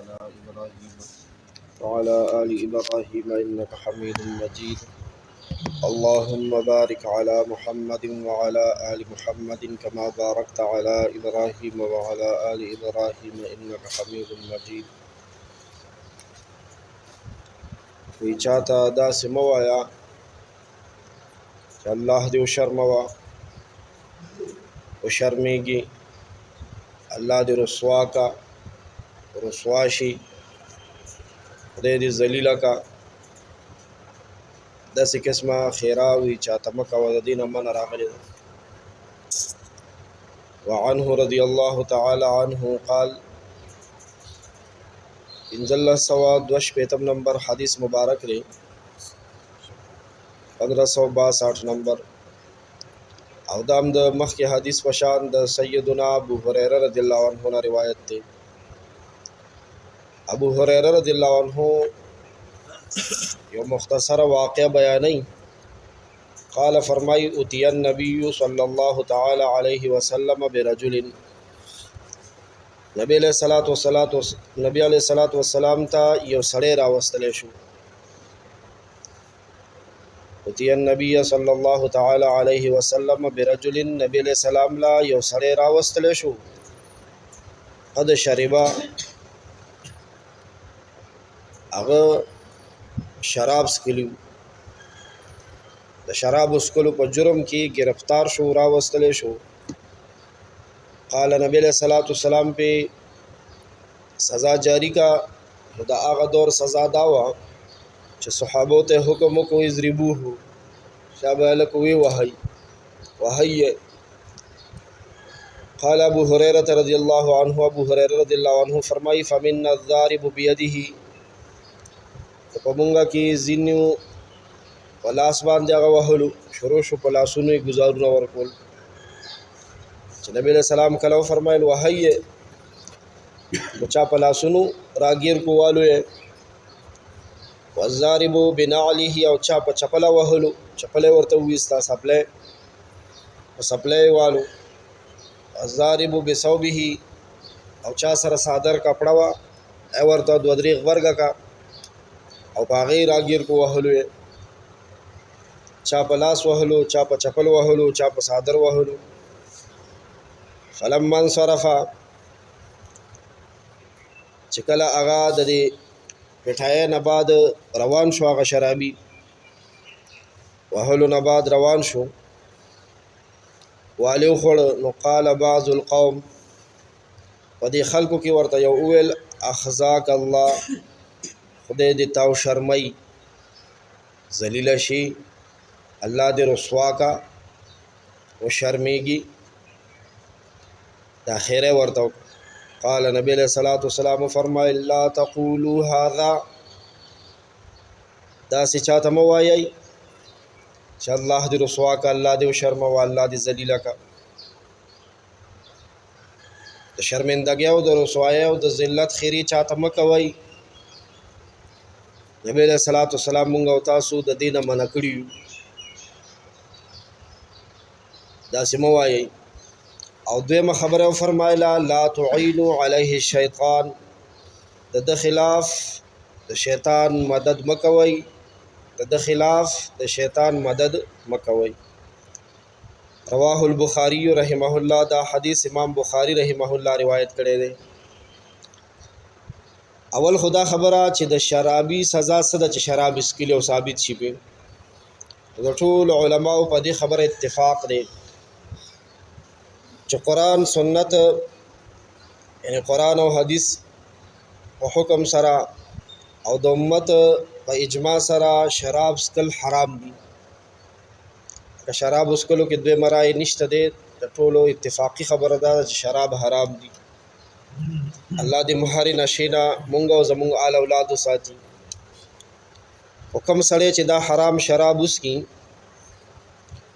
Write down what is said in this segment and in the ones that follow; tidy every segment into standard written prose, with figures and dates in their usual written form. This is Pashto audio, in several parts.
على إبراهيم وعلى آل إبراهيم إنك حميد مجيد. اللهم بارك على محمد وعلى آل محمد كما باركت على إبراهيم وعلى آل إبراهيم إنك حميد مجيد. وی چاته داسې مه وایه چې الله دې وشرموه وشرمېږي، الله دې رسوا کا رسوا شي، خدای دې ذلیله کا. داسې قسمه خیراوي چاته مه کوه، د دې نه منع راغلې ده. وعنه رضی الله تعالی عنه قال 1562 نمبر حدیث مبارک دی، 1562 نمبر، او دام د مخکې حدیث پشان د سیدنا ابو هریره رضی الله عنه نه روایت دی. ابو هریره رضی الله عنه یو مختصر واقعه بیانوي. قال فرمای اتي النبي صلی الله تعالی علیه وسلم برجل، نبی علیہ الصلوۃ والسلام ته یو سړی راوستلی شو. اتي النبي صلی الله تعالی علیه وسلم برجل، نبی علیہ السلام لا یو سړی راوستلی شو. قد شربا، هغه شراب سکلیو، د شراب اسکلو په جرم کې گرفتار شو، راوستلی شو. قال نبی علیہ السلام پہ سزا جاری کا. دا هغه دور سزا دا وه چې صحابو ته حکم وکړو اضربوه، شابه هلک وی وهی. قال ابو هریره رضی الله عنه، ابو هریره رضی الله عنه فرمای فمن الضارب بيده، په مونږه کې ځینو په لاس باندې هغه وهلو شروع شو، په لاسونو یې ګزارونه ورکول. چې نبی علیہ السلام کله فرمایل وهی، نو چا په لاسونو راګیر کووالو یې، والضارب بنعله، او چا په چپله وهلو، چپله ورته وویستا، سپلی والو. والضارب بثوبه، او چا سره صادر کپړه وه ورته دوه درې غبرګه کا او په هغې راګیر کو وهلو یې، چا په لاس وهلو، چا په چپل وهلو، چا په صادر وهلو. فلما انصرف، چې کله هغه د دې پټایه نه بعد روان شو، هغه شرابي وهلو نه بعد روان شو، والي وخوړ. نو قال بعض القوم، په دې خلکو کې ورته یو وویل اخزاک الله، خدای دې تاو شرمۍ ذلیله شي، الله دې رسوا کا و شرمېږي. دا خیره ورته. قال نبی علیہ الصلوۃ والسلام فرمایل لا تقولوا هذا، دا سی چاته مو وایي چې الله دې رسوا کا، الله دې شرموه، الله دې ذلیله کا. د شرمندګۍ او د رسوایۍ او د ذلت خیری چاته مه کوئ. نبی علیہ الصلوۃ والسلام مونږ او تاسو د دې نه منع کړي یو، داسې مه وایئ. او دویمه خبره فرمایله لا تعینوا علیه الشیطان، د ده خلاف د شیطان مدد مه کوئ، د ده خلاف د شیطان مدد مه کوئ. رواه البخاری رحمه الله، دا حدیث امام بخاری رحمه الله روایت کړی دی. اول خدا خبره چې د شرابي سزا څه ده، چې شراب اسکلی او ثابت شي پې. د ټول علماو په دې خبره اتفاق دی چې قرآن سنت، یعنی قرآن او حدیث په حکم سره او د امت په اجماع سره شراب سکل حرام دي. که شراب اسکلو کې دوی مرای نشته دی، د ټولو اتفاقی خبره ده چې شراب حرام دي. الله دې مهاري نشې نه مونږ او زمونږ آل اولادو ساتي. او کوم سړی چې دا حرام شراب وڅکي،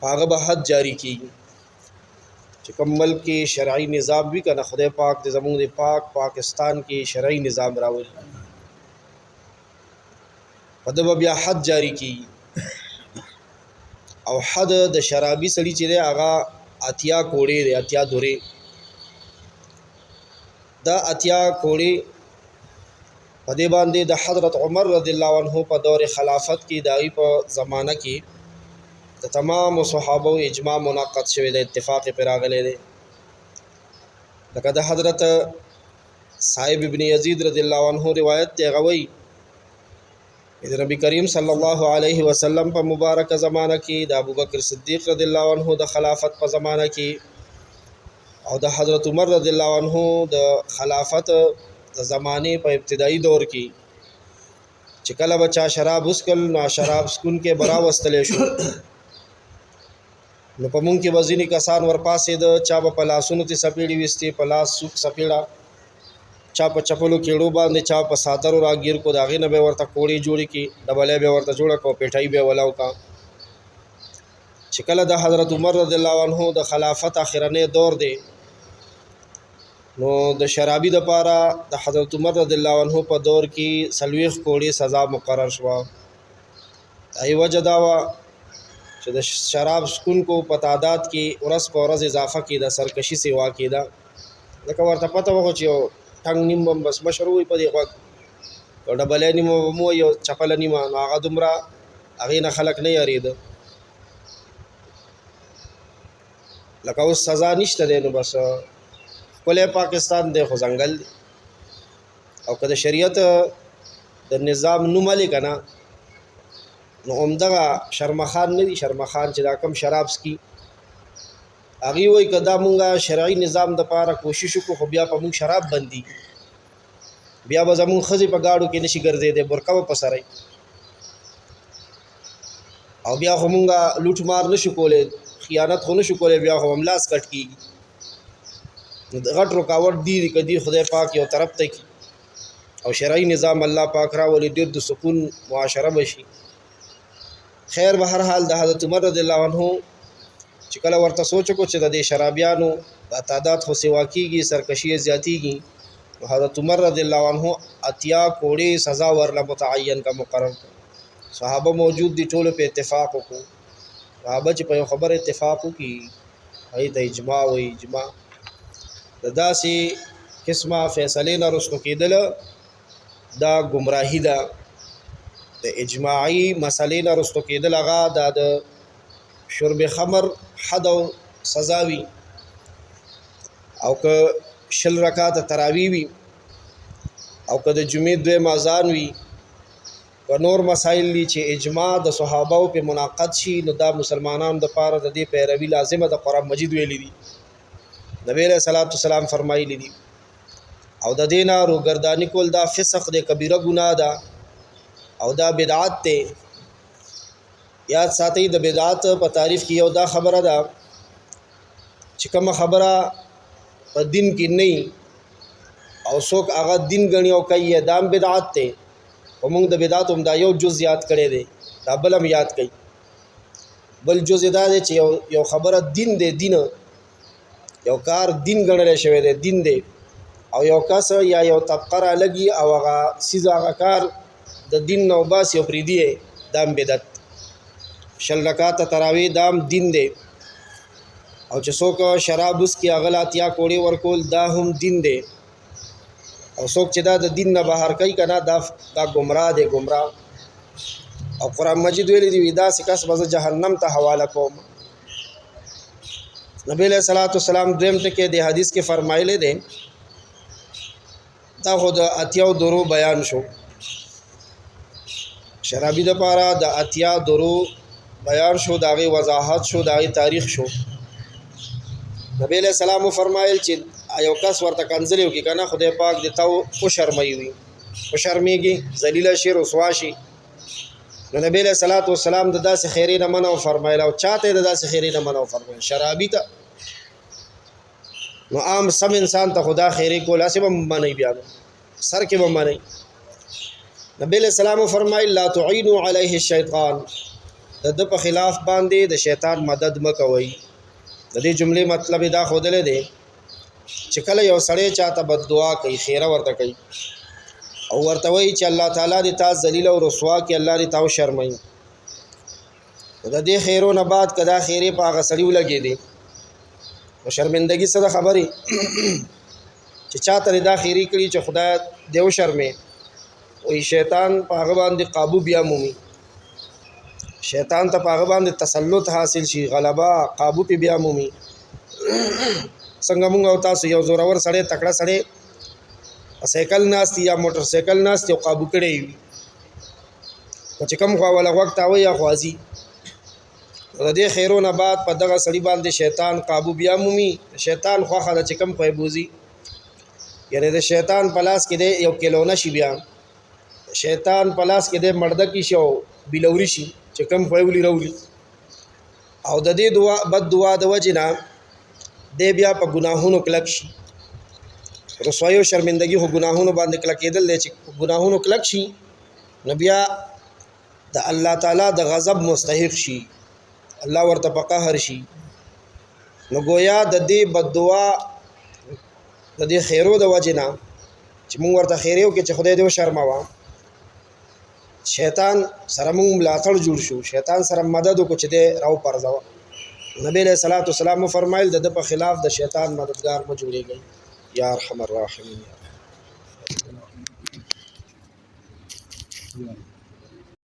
هغه به حد جاری کیږي. چې کوم ملک کې شرعي نظام وي که نه، خدای پاک دې زمونږ د پاک پاکستان کې شرعي نظام راولي، په ده به بیا حد جاری کیږي. او حد د شرابي سړي چې دی هغه 80 کوړې دی، 80 دورې. دا 80 کوړې په دې باندې د حضرت عمر رضی الله عنه په دور خلافت کې دایي په زمانہ کې د تمام صحابه اجماع منعقد شوی د اتفاق پر راغلی دی لکه د حضرت صاحب ابن یزید رضی الله عنه روایت دی غوي د نبی کریم صلی الله علیه وسلم په مبارک زمانہ کې د ابوبکر صدیق رضی الله عنه د خلافت په زمانہ کې او د حضرت عمر رضی الله عنه د خلافت د زمانه په ابتدایي دور کې چې کله بچا شراب وسکل نو شراب سکون کې برا وستلې شو نو په مونږ کې وزینی کسان ورپاسې د چا په لاسونو ته سپېړې وستې په لاس سوق سپېړه چا په چپلو کېړو باندې چا په ساترو راګیر کو داغې نه به ورته کوړې جوړې کی ډبلې به ورته جوړه کو پیټای به ولاو کا چې کله د حضرت عمر رضی الله عنه د خلافت اخرنه دور دی نو د شرابي د پاره د حضرت عمر رضی الله عنه په دور کې سلويخ کوړي سزا مقرر شو ای وجه دا وا چې د شراب سکون کو په تعداد کې ورځ په ورځ اضافه کې د سرکشي سیوا کېده لکه ورته پته وو چې ټنګ نیم بس مشروع په دی خو ډبلې نیم مو یو چپل نیم هغه دومره هغه نه خلق نه یارید لکه اوس سزا نشته دی نو بس کله پاکستان د خو ځنګل او کله شریعت د نظام نو ملي کنه نو عمدغه شرمخان نه دي شرمخان چې دا کم شراب سکي اغي وای کدا مونږه شرعي نظام د پاره کوشش وکړو خو بیا په مونږ شراب بندي بیا به زمون خزي په گاډو کې نشي ګرځي د برکا په سره او بیا خو مونږه لوټ مار نشو کولای خیانت خو نشو کولای بیا خو املاس کټ کیږي غټ رکاوټ دی کدی خدای پاک یو طرف ته کی او شرعي نظام الله پاک را ولې د سکون معاشره بشي خیر به هر حال د حضرت عمر رضی الله عنه چې کله ورته سوچ کو چې د شرابیانو د تعداد خو سیوا کیږي سرکشي زیاتیږي حضرت عمر رضی الله عنه اتیا کوړي سزا ورله متعین کا مقرر صحابه موجود دي ټول په اتفاق وکړو صحابه چې په خبر اتفاق وکړي هي د اجماع او اجماع داسې قسمه فیصله نه رسو کېدل دا گمراهی ده د اجماعي مسلې نه رسو کېدل هغه د شرب خمر حد او سزا وي او که شل رکعات تراوی وي او که د جمعې دوه اذان وي و نور مسائل دي چې اجماع د صحابه په مناقض شي نو دا مسلمانانو د پاره د دې پیروي لازمه د قرآن مجید ویلي دي نبی علیہ الصلوۃ والسلام فرمایلی دي او د دینه روګردانی کول دا فسق د کبیره ګناه ده او دا بدعت ته یاد ساتي د بدعت په تعریف کې یو دا خبره ده چې کوم خبره په دین کې نه او څوک هغه دین غني او کوي دام بدعت ته ومنګ د بدعت هم دا یو جز یاد کړي دي دا بلم یاد کړي بل جز دا دی چې یو خبره دین دی دین یو کار دین ګڼل شوی دی دین دی او یو کس یا یو طبقه را لګي او هغه سیز هغه کار د دین نو باس یو پریدي دام بدعت شل رکعات تراوی دام دین دی او چې څوک شراب وس کی اغلات یا کوړي ورکول دا هم دین دی او څوک چې دا د دین نه بهر کوي کنه دا گمراه دی گمراه او قرآن مجید ویلي دی دا سکس به جهنم ته حواله کوم نبی علیہ الصلوۃ والسلام دویم ټکی د حدیث کې فرمایلی دی دا خو د اتیاو درو بیان شو شرابی د پاره د اتیا درو بیان شو داغه وضاحت شو داغه تاریخ شو نبی علیہ السلام فرمایل چې ایو کس ورته کنځلیو کې کنه خدای پاک د تاو او شرمای وي او شرمېږي ذلیل شي رسوا شي نو نبی علیہ الصلوۃ والسلام د داسې خیرې نه منو فرمایله او چاته د داسې خیرې نه منو فرمایله شرابی ته نو عام سم انسان ته خدا خیرې کول اسې به منی بیا سر کې به منی نبی علیہ السلام فرمایل لا تعینوا علیه الشیطان د په خلاف باندې د شیطان مدد مکوئ د دې جملې مطلب دا خودلې دی چې کله یو سړی چاته بد دعا کوي خیره ورته کوي او ورته وایي چې الله تعالی دې تا ذلیل او رسوا کې الله دې تاو شرمای د دې خیرو نه بعد کدا خیره په هغه سړی ولګي دي او شرمندګي څه خبري چې چاته دا خیری کړی چې خدای دیو شرمې وی شیطان په هغه باندې قابو بیا مومي، شیطان ته په هغه باندې تسلط حاصل شي، غلبه قابو پې بیا مومي. څنګه مونږ او تاسو یو زورور سړی تکړه سړی په سایکل ناست یا موټر سایکل ناست او قابو کړی وي، خو چې کوم خوا وله غوږ تاوي یا خوازي، د دې خیرونه بعد په دغه سړي باندې شیطان قابو بیا مومي. شیطان خوښه ده چې کوم خوی بوزي، یعنی د شیطان په لاس کې دی یو کیلو نشي، بیا شیطان په لاس کې دی مردکی شي او بلوري شي چې کوم خوی ولي راولي. او د دې بد دعا د وجې نه دی بیا په ګناهونو کلک شي. رسوایي او شرمندګي خو ګناهونو باندې کلکېدل دی، چې ګناهونو کلک شي نو بیا د الله تعالی د غضب مستحق شي، الله ورته په قهر شي. نو گویا د دې بد دعا د دې خیرو د وجې نه چې مونږ ورته خیریو کې چې خدای دې وشرموه، شیطان سره مونږ ملاتړ جوړ شو، شیطان سره مدد وکړو چې دی راو پرځوه. نبی علیہ الصلوۃ والسلام فرمایل د په خلاف د شیطان مددگار مه جوړېږئ. یا ارحم الراحمین.